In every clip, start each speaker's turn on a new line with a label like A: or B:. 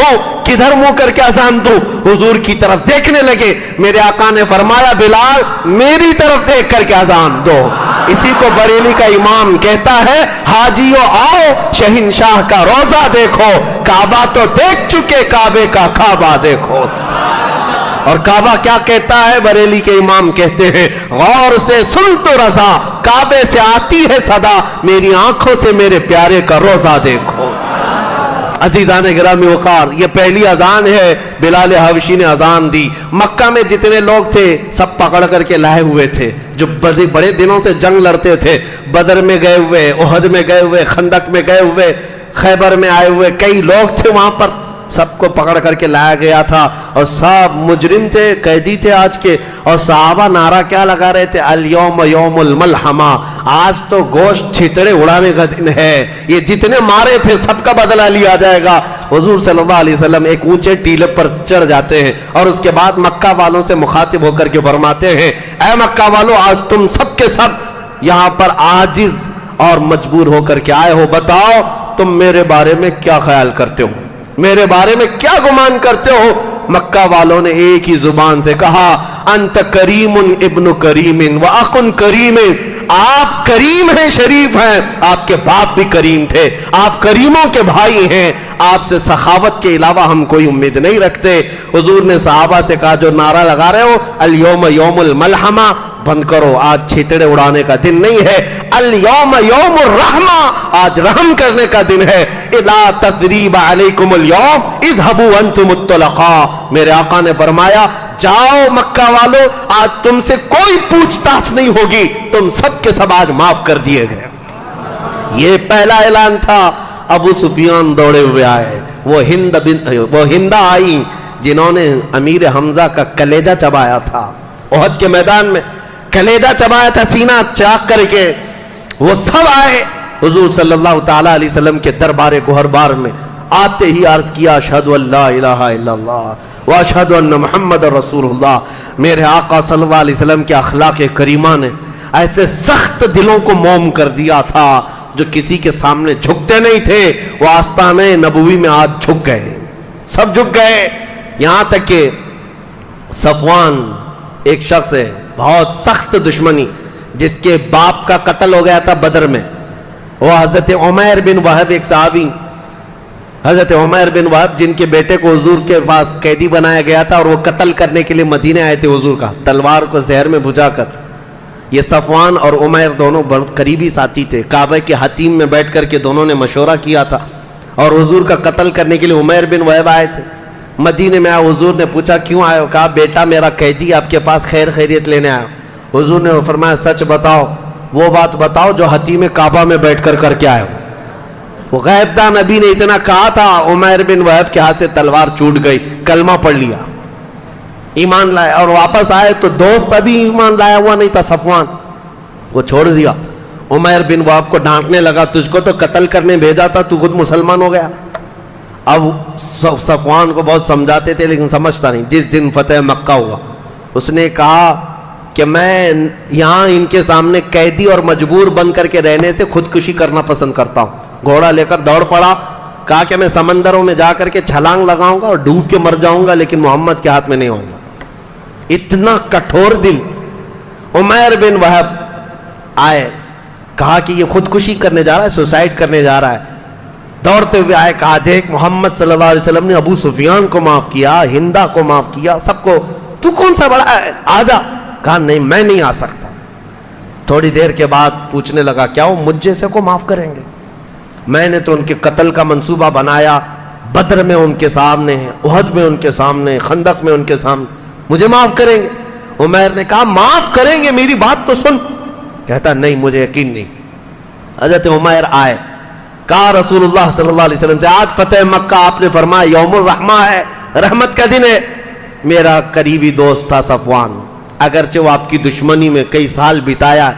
A: ہوں, کدھر منہ کر کے اذان دوں. حضور کی طرف دیکھنے لگے. میرے آقا نے فرمایا بلال میری طرف دیکھ کر کے اذان دو. اسی کو بریلی کا امام کہتا ہے حاجیو آؤ شہنشاہ کا روزہ دیکھو, کعبہ تو دیکھ چکے کعبے کا کعبہ دیکھو. اور کعبہ کیا کہتا ہے؟ بریلی کے امام کہتے ہیں غور سے سن تو رضا, کعبے سے آتی ہے صدا, میری آنکھوں سے میرے پیارے کا روزہ دیکھو. عزیزان گرامی وقار, یہ پہلی اذان ہے. بلال حبشی نے اذان دی. مکہ میں جتنے لوگ تھے سب پکڑ کر کے لائے ہوئے تھے, جو بڑے دنوں سے جنگ لڑتے تھے. بدر میں گئے ہوئے, احد میں گئے ہوئے, خندق میں گئے ہوئے, خیبر میں آئے ہوئے کئی لوگ تھے وہاں پر. سب کو پکڑ کر کے لایا گیا تھا اور سب مجرم تھے, قیدی تھے آج کے. اور صحابہ نعرہ کیا لگا رہے تھے؟ الیوم یوم الملحمہ, آج تو گوشت چھتڑے اڑانے کا دن ہے. یہ جتنے مارے تھے سب کا بدلہ لیا جائے گا. حضور صلی اللہ علیہ وسلم ایک اونچے ٹیلے پر چڑھ جاتے ہیں اور اس کے بعد مکہ والوں سے مخاطب ہو کر کے فرماتے ہیں اے مکہ والوں, آج تم سب کے سب یہاں پر عاجز اور مجبور ہو کر کے آئے ہو. بتاؤ تم میرے بارے میں کیا خیال کرتے ہو, میرے بارے میں کیا گمان کرتے ہو؟ مکہ والوں نے ایک ہی زبان سے کہا انت کریم ابن کریم و اخ کریم, آپ کریم ہیں, شریف ہیں, آپ کے باپ بھی کریم تھے, آپ کریموں کے بھائی ہیں, آپ سے سخاوت کے علاوہ ہم کوئی امید نہیں رکھتے. حضور نے صحابہ سے کہا جو نعرہ لگا رہے ہو الیوم یوم الملحمہ بند کرو, آج چھتڑے اڑانے کا دن نہیں ہے. الیوم یوم الرحمہ, آج رحم کرنے کا دن ہے. الا تثریب علیکم الیوم اذهبوا انتم الطلقاء, میرے آقا نے فرمایا جاؤ مکہ والو, آج تم سے کوئی پوچھ تاچھ نہیں ہوگی, تم سب کے سب آج معاف کر دیے گئے. یہ پہلا اعلان تھا. ابو سفیان دوڑے ہوئے آئے, وہ ہندہ آئی جنہوں نے امیر حمزہ کا کلیجہ چبایا تھا احد کے میدان میں, کلیجہ چبایا تھا سینہ چاک کر کے. وہ سب آئے حضور صلی اللہ تعالی علیہ وسلم کے دربار گوہر بار میں. آتے ہی عرض کیا اشہد ان لا الہ الا اللہ واشہد ان محمد رسول اللہ. میرے آقا صلی اللہ علیہ وسلم کے اخلاق کریمہ نے ایسے سخت دلوں کو موم کر دیا تھا جو کسی کے سامنے جھکتے نہیں تھے. وہ آستانہ نبوی میں آج جھک گئے, سب جھک گئے. یہاں تک کہ صفوان ایک شخص ہے, بہت سخت دشمنی, جس کے باپ کا قتل ہو گیا تھا بدر میں. وہ حضرت عمیر بن وہب, ایک صحابی حضرت عمیر بن وہب جن کے بیٹے کو حضور کے پاس قیدی بنایا گیا تھا اور وہ قتل کرنے کے لیے مدینے آئے تھے حضور کا, تلوار کو زہر میں بجھا کر. یہ صفوان اور عمیر دونوں بہت قریبی ساتھی تھے. کعبہ کے حتیم میں بیٹھ کر کے دونوں نے مشورہ کیا تھا اور حضور کا قتل کرنے کے لیے عمیر بن وہب آئے تھے. مدینے میں آئے, حضور نے پوچھا کیوں آئے ہو؟ کہا بیٹا میرا قیدی آپ کے پاس خیر خیریت لینے آیا. حضور نے فرمایا سچ بتاؤ, وہ بات بتاؤ جو حتیم کعبہ میں بیٹھ کر کر کے آئے ہو. وہ غیب دان نبی نے اتنا کہا تھا, عمیر بن وہب کے ہاتھ سے تلوار چھوٹ گئی, کلمہ پڑھ لیا, ایمان لائے اور واپس آئے تو دوست ابھی ایمان لایا ہوا نہیں تھا صفوان, وہ چھوڑ دیا. عمیر بن وہب کو ڈانٹنے لگا تجھ کو تو قتل کرنے بھیجا تھا, تو خود مسلمان ہو گیا. اب صفوان کو بہت سمجھاتے تھے لیکن سمجھتا نہیں. جس دن فتح مکہ ہوا اس نے کہا کہ میں یہاں ان کے سامنے قیدی اور مجبور بن کر کے رہنے سے خودکشی کرنا پسند کرتا ہوں. گھوڑا لے کر دوڑ پڑا, کہا کہ میں سمندروں میں جا کر کے چھلانگ لگاؤں گا اور ڈوب کے مر جاؤں گا لیکن محمد کے ہاتھ میں نہیں ہوں گا. اتنا کٹھور دل. عمیر بن وہب آئے, کہا کہ یہ خودکشی کرنے جا رہا ہے, سوسائڈ کرنے جا رہا ہے. دوڑتے ہوئے آئے, کہا دیکھ محمد صلی اللہ علیہ وسلم نے ابو سفیان کو معاف کیا, ہندہ کو معاف کیا, سب کو, تو کون سا بڑا ہے, آ جا. کہا نہیں میں نہیں آ سکتا. تھوڑی دیر کے بعد پوچھنے لگا کیا وہ مجھ جیسے کو معاف کریں گے؟ میں نے تو ان کے قتل کا منصوبہ بنایا, بدر میں ان کے سامنے, احد میں ان کے سامنے, خندق میں ان کے سامنے, مجھے معاف کریں گے؟ عمیر نے کہا معاف کریں گے, میری بات تو سن. کہتا نہیں مجھے یقین نہیں. حضرت عمیر آئے, کہا رسول اللہ صلی اللہ علیہ وسلم سے آج فتح مکہ آپ نے فرمایا یوم الرحمہ ہے, رحمت کا دن ہے. میرا قریبی دوست تھا صفوان, اگرچہ وہ آپ کی دشمنی میں کئی سال بتایا,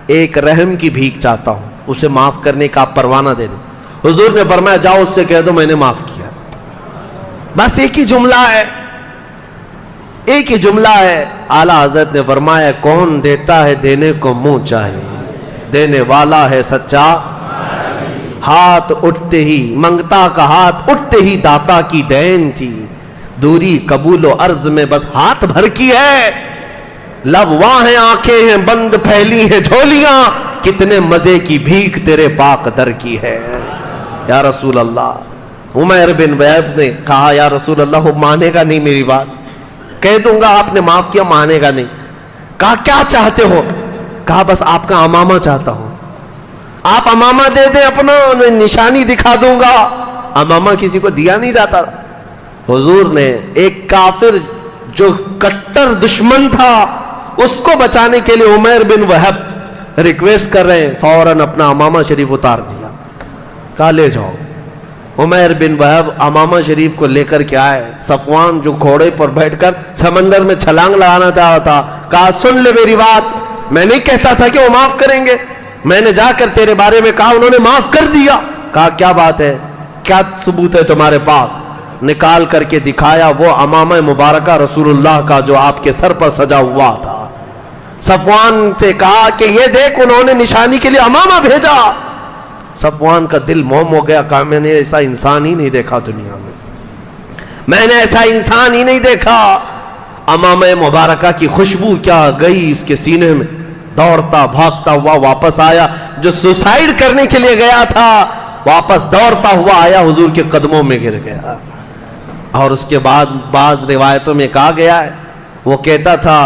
A: ایک رحم کی بھیک چاہتا ہوں, اسے معاف کرنے کا آپ پروانہ دے دیں. حضور نے فرمایا جاؤ اس سے کہہ دو میں نے معاف کیا. بس ایک ہی جملہ ہے, ایک ہی جملہ ہے. اعلیٰ حضرت نے فرمایا کون دیتا ہے دینے کو منہ چاہے, دینے والا ہے سچا. ہاتھ اٹھتے ہی منگتا کا ہاتھ اٹھتے ہی داتا کی دین تھی. دوری قبول و عرض میں بس ہاتھ بھر کی ہے. لب واہ ہیں آنکھیں ہیں بند پھیلی ہیں جھولیاں, کتنے مزے کی بھیک تیرے پاک در کی ہے. یا رسول اللہ. عمیر بن وہب نے کہا یا رسول اللہ وہ مانے گا نہیں میری بات, کہہ دوں گا آپ نے معاف کیا, مانے گا نہیں. کہا کیا چاہتے ہو؟ کہا بس آپ کا امامہ چاہتا ہوں. آپ امامہ دے دیں اپنا, نشانی دکھا دوں گا. امامہ کسی کو دیا نہیں جاتا. حضور نے ایک کافر جو کٹر دشمن تھا اس کو بچانے کے لیے عمیر بن وہب ریکویسٹ کر رہے ہیں, فوراً اپنا امامہ شریف اتار دیا. کہا لے جاؤ. عمیر بن وہب امامہ شریف کو لے کر کے آئے. صفوان جو گھوڑے پر بیٹھ کر سمندر میں چھلانگ لگانا چاہا تھا, کہا سن لے میری بات, میں نہیں کہتا تھا کہ وہ معاف کریں گے, میں نے جا کر تیرے بارے میں کہا, انہوں نے معاف کر دیا. کہا کیا بات ہے, کیا ثبوت ہے تمہارے پاس؟ نکال کر کے دکھایا وہ امامہ مبارکہ رسول اللہ کا جو آپ کے سر پر سجا ہوا تھا. صفوان سے کہا کہ یہ دیکھ انہوں نے نشانی کے لیے امامہ بھیجا. صفوان کا دل موم ہو گیا, کہا میں نے ایسا انسان ہی نہیں دیکھا دنیا میں, میں نے ایسا انسان ہی نہیں دیکھا. امامہ مبارکہ کی خوشبو کیا گئی اس کے سینے میں. دوڑتا بھاگتا ہوا واپس آیا, جو سوسائیڈ کرنے کے لیے گیا تھا واپس دوڑتا ہوا آیا, حضور کے قدموں میں گر گیا. اور اس کے بعد بعض روایتوں میں کہا گیا ہے وہ کہتا تھا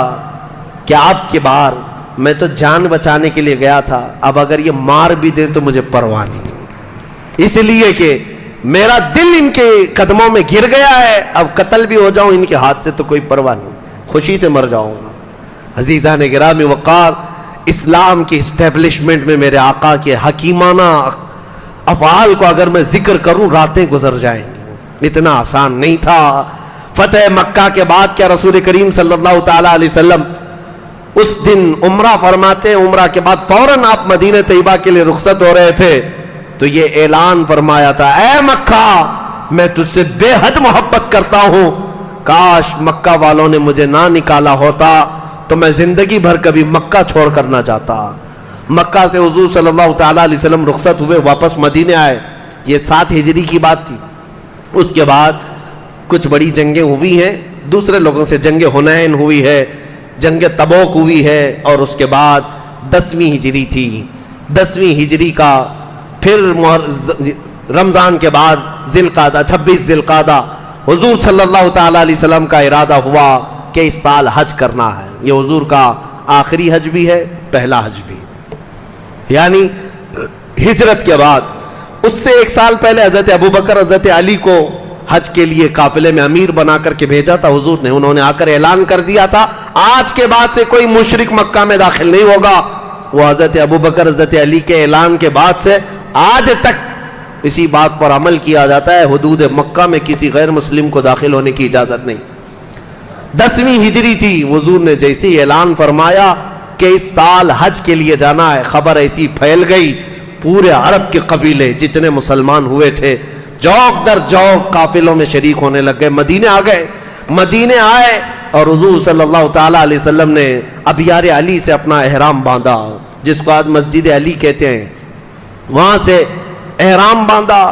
A: کہ آپ کے بار میں تو جان بچانے کے لیے گیا تھا, اب اگر یہ مار بھی دے تو مجھے پرواہ نہیں, اس لیے کہ میرا دل ان کے قدموں میں گر گیا ہے, اب قتل بھی ہو جاؤں ان کے ہاتھ سے تو کوئی پرواہ نہیں, خوشی سے مر جاؤں گا. عزیزان گرامی وقار, اسلام کی اسٹیبلشمنٹ میں میرے آقا کے حکیمانہ افعال کو اگر میں ذکر کروں راتیں گزر جائیں گی. اتنا آسان نہیں تھا. فتح مکہ کے بعد کیا رسول کریم صلی اللہ تعالی علیہ وسلم اس دن عمرہ فرماتے ہیں, عمرہ کے بعد فوراً آپ مدینہ طیبہ کے لیے رخصت ہو رہے تھے, تو یہ اعلان فرمایا تھا, اے مکہ میں تجھ سے بے حد محبت کرتا ہوں, کاش مکہ والوں نے مجھے نہ نکالا ہوتا تو میں زندگی بھر کبھی مکہ چھوڑ کر نہ جاتا. مکہ سے حضور صلی اللہ تعالی علیہ وسلم رخصت ہوئے, واپس مدینے آئے. یہ 7 ہجری کی بات تھی. اس کے بعد کچھ بڑی جنگیں ہوئی ہیں, دوسرے لوگوں سے جنگ حنین ہوئی ہے, جنگ تبوک ہوئی ہے, اور اس کے بعد 10ویں ہجری تھی. 10ویں ہجری کا پھر رمضان کے بعد ذی القعدہ 26 ذی القعدہ حضور صلی اللہ تعالی علیہ وسلم کا ارادہ ہوا کہ اس سال حج کرنا ہے. یہ حضور کا آخری حج بھی ہے, پہلا حج بھی, یعنی ہجرت کے بعد. اس سے 1 سال پہلے حضرت ابوبکر حضرت علی کو حج کے لیے قافلے میں امیر بنا کر کے بھیجا تھا حضور نے. انہوں نے آ کر اعلان کر دیا تھا آج کے بعد سے کوئی مشرک مکہ میں داخل نہیں ہوگا. وہ حضرت ابوبکر حضرت علی کے اعلان کے بعد سے آج تک اسی بات پر عمل کیا جاتا ہے, حدود مکہ میں کسی غیر مسلم کو داخل ہونے کی اجازت نہیں. 10ویں ہجری تھی, حضور نے جیسے ہی اعلان فرمایا کہ اس سال حج کے لیے جانا ہے, خبر ایسی پھیل گئی, پورے عرب کے قبیلے جتنے مسلمان ہوئے تھے جوق در جوق قافلوں میں شریک ہونے لگ گئے. مدینے آ گئے. مدینے آئے اور حضور صلی اللہ تعالی علیہ وسلم نے ابیار علی سے اپنا احرام باندھا, جس کو آج مسجد علی کہتے ہیں, وہاں سے احرام باندھا.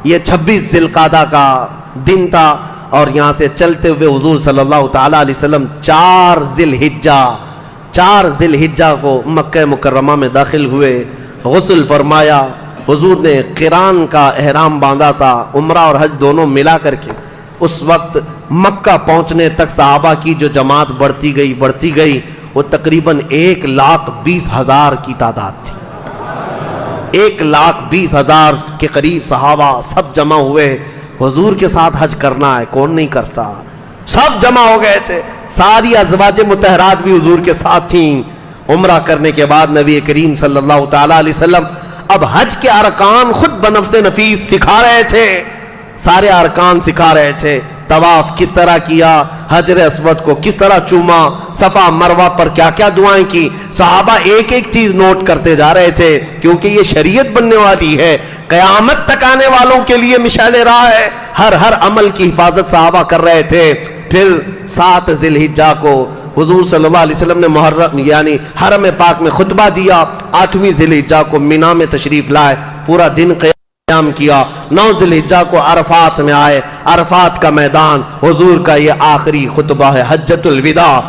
A: یہ 26 ذی القعدہ کا دن تھا, اور یہاں سے چلتے ہوئے حضور صلی اللہ تعالی علیہ وسلم 4 ذی الحجہ کو مکہ مکرمہ میں داخل ہوئے. غسل فرمایا, حضور نے قران کا احرام باندھا تھا, عمرہ اور حج دونوں ملا کر کے. اس وقت مکہ پہنچنے تک صحابہ کی جو جماعت بڑھتی گئی وہ تقریباً 1,20,000 کی تعداد تھی. 1,20,000 کے قریب صحابہ سب جمع ہوئے. حضور کے ساتھ حج کرنا ہے, کون نہیں کرتا, سب جمع ہو گئے تھے. ساری ازواج مطہرات بھی حضور کے ساتھ تھیں. عمرہ کرنے کے بعد نبی کریم صلی اللہ تعالی علیہ وسلم اب حج کے ارکان خود بنفس نفیس سکھا رہے تھے, سارے ارکان سکھا رہے تھے. طواف کس طرح کیا, حجر اسود کو کس طرح چوما, صفا مروہ پر کیا کیا دعائیں کی. صحابہ ایک ایک چیز نوٹ کرتے جا رہے تھے, کیونکہ یہ شریعت بننے والی ہے, قیامت تک آنے والوں کے لیے مشعل راہ ہے. ہر عمل کی حفاظت صحابہ کر رہے تھے. پھر 7 ذی الحجہ کو حضور صلی اللہ علیہ وسلم نے محرم یعنی حرم پاک میں خطبہ دیا. 8ویں ذی الحجہ کو مینا میں تشریف لائے, پورا دن قیام کیا, 9 ذی الحجہ کو عرفات میں آئے, عرفات کا میدان, حضور کا یہ آخری خطبہ ہے حجۃ الوداع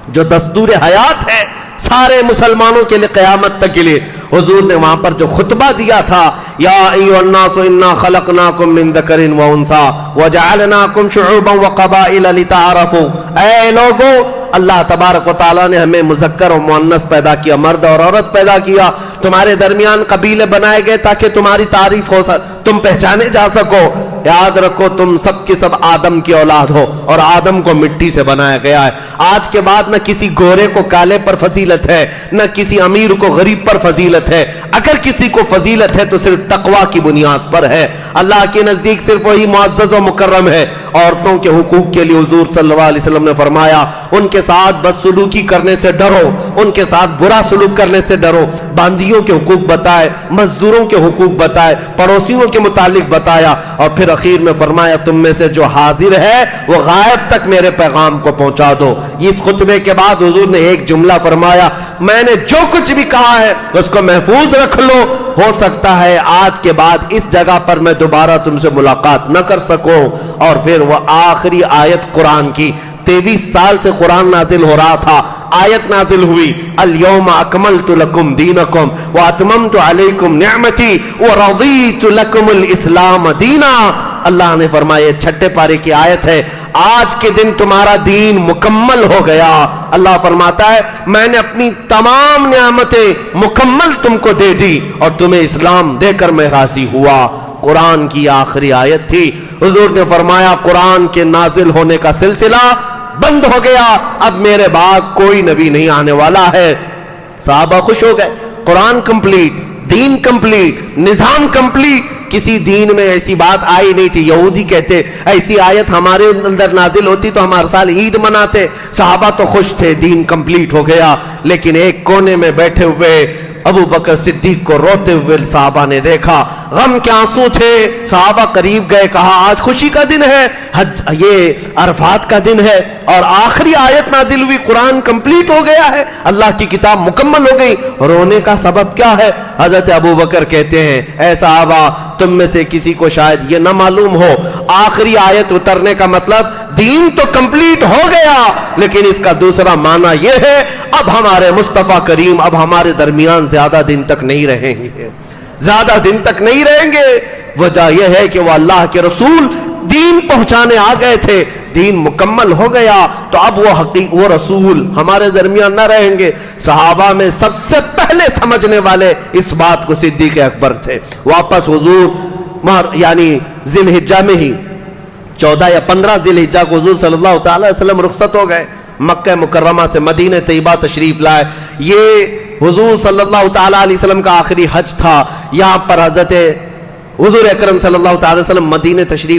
A: جو دستور حیات ہے سارے مسلمانوں کے لیے قیامت تک کے لیے. حضور نے وہاں پر جو خطبہ دیا تھا, یا ایھا الناس انا خلقناکم من ذکر و انثی وجعلناکم شعوبا وقبائل لتعارفوا, اے لوگو اللہ تبارک و تعالیٰ نے ہمیں مذکر و مؤنث پیدا کیا, مرد اور عورت پیدا کیا, تمہارے درمیان قبیلے بنائے گئے تاکہ تمہاری تعریف ہو, تم پہچانے جا سکو. یاد رکھو تم سب کے سب آدم کی اولاد ہو اور آدم کو مٹی سے بنایا گیا ہے. آج کے بعد نہ کسی گورے کو کالے پر فضیلت ہے, نہ کسی امیر کو غریب پر فضیلت ہے. اگر کسی کو فضیلت ہے تو صرف تقوی کی بنیاد پر ہے. اللہ کے نزدیک صرف وہی معزز و مکرم ہے. عورتوں کے حقوق کے لیے حضور صلی اللہ علیہ وسلم نے فرمایا ان کے ساتھ بدسلوکی کرنے سے ڈرو, ان کے ساتھ برا سلوک کرنے سے ڈرو. باندیوں کے حقوق بتائے, مزدوروں کے حقوق بتائے, پڑوسیوں کے متعلق بتایا, اور پھر اخیر میں فرمایا تم میں سے جو حاضر ہے وہ غائب تک میرے پیغام کو پہنچا دو. اس خطبے کے بعد حضور نے ایک جملہ فرمایا, میں نے جو کچھ بھی کہا ہے اس کو محفوظ رکھ لو, ہو سکتا ہے آج کے بعد اس جگہ پر میں دوبارہ تم سے ملاقات نہ کر سکوں. اور پھر وہ آخری آیت قرآن کی, 23 سال سے قرآن نازل ہو رہا تھا, آیت نازل ہوئی, الیوم اکملت لکم دینکم واتممت علیکم نعمتی ورضیت لکم الاسلام دینا. اللہ نے فرمایا چھٹے پارے کی آیت ہے, آج کے دن تمہارا دین مکمل ہو گیا. اللہ فرماتا ہے میں نے اپنی تمام نعمتیں مکمل تم کو دے دی اور تمہیں اسلام دے کر میں راضی ہوا. قرآن کی آخری آیت تھی. حضور نے فرمایا قرآن کے نازل ہونے کا سلسلہ بند ہو گیا, اب میرے بعد کوئی نبی نہیں آنے والا ہے. صحابہ خوش ہو گئے, قرآن کمپلیٹ, دین کمپلیٹ, نظام کمپلیٹ. کسی دین میں ایسی بات آئی نہیں تھی. یہودی کہتے ایسی آیت ہمارے اندر نازل ہوتی تو ہم ہر سال عید مناتے. صحابہ تو خوش تھے, دین کمپلیٹ ہو گیا. لیکن ایک کونے میں بیٹھے ہوئے ابو بکر صدیق کو روتے ہوئے صحابہ نے دیکھا, غم کے آنسو تھے. صحابہ قریب گئے, کہا آج خوشی کا دن ہے, یہ عرفات کا دن ہے اور آخری آیت نازل ہوئی, قرآن کمپلیٹ ہو گیا ہے, اللہ کی کتاب مکمل ہو گئی, رونے کا سبب کیا ہے؟ حضرت ابو بکر کہتے ہیں اے صحابہ تم میں سے کسی کو شاید یہ نہ معلوم ہو, آخری آیت اترنے کا مطلب دین تو کمپلیٹ ہو گیا, لیکن اس کا دوسرا معنی یہ ہے اب ہمارے مصطفیٰ کریم اب ہمارے درمیان زیادہ دن تک نہیں رہیں گے, زیادہ دن تک نہیں رہیں گے. وجہ یہ ہے کہ وہ اللہ کے رسول دین پہنچانے آ گئے تھے, دین مکمل ہو گیا تو اب وہ رسول ہمارے درمیان نہ رہیں گے. صحابہ میں سب سے پہلے سمجھنے والے اس بات کو صدیق اکبر تھے. واپس حضور یعنی ذی الحجہ میں ہی 14 یا 15 ذی الحجہ کو حضور صلی اللہ تعالی وسلم رخصت ہو گئے, مکہ مکرمہ سے مدینہ طیبہ تشریف لائے. یہ حضور صلی اللہ تعالی علیہ وسلم کا آخری حج تھا. یہاں پر حضرت حضور اکرم صلی اللہ تعالی وسلم مدینہ تشریف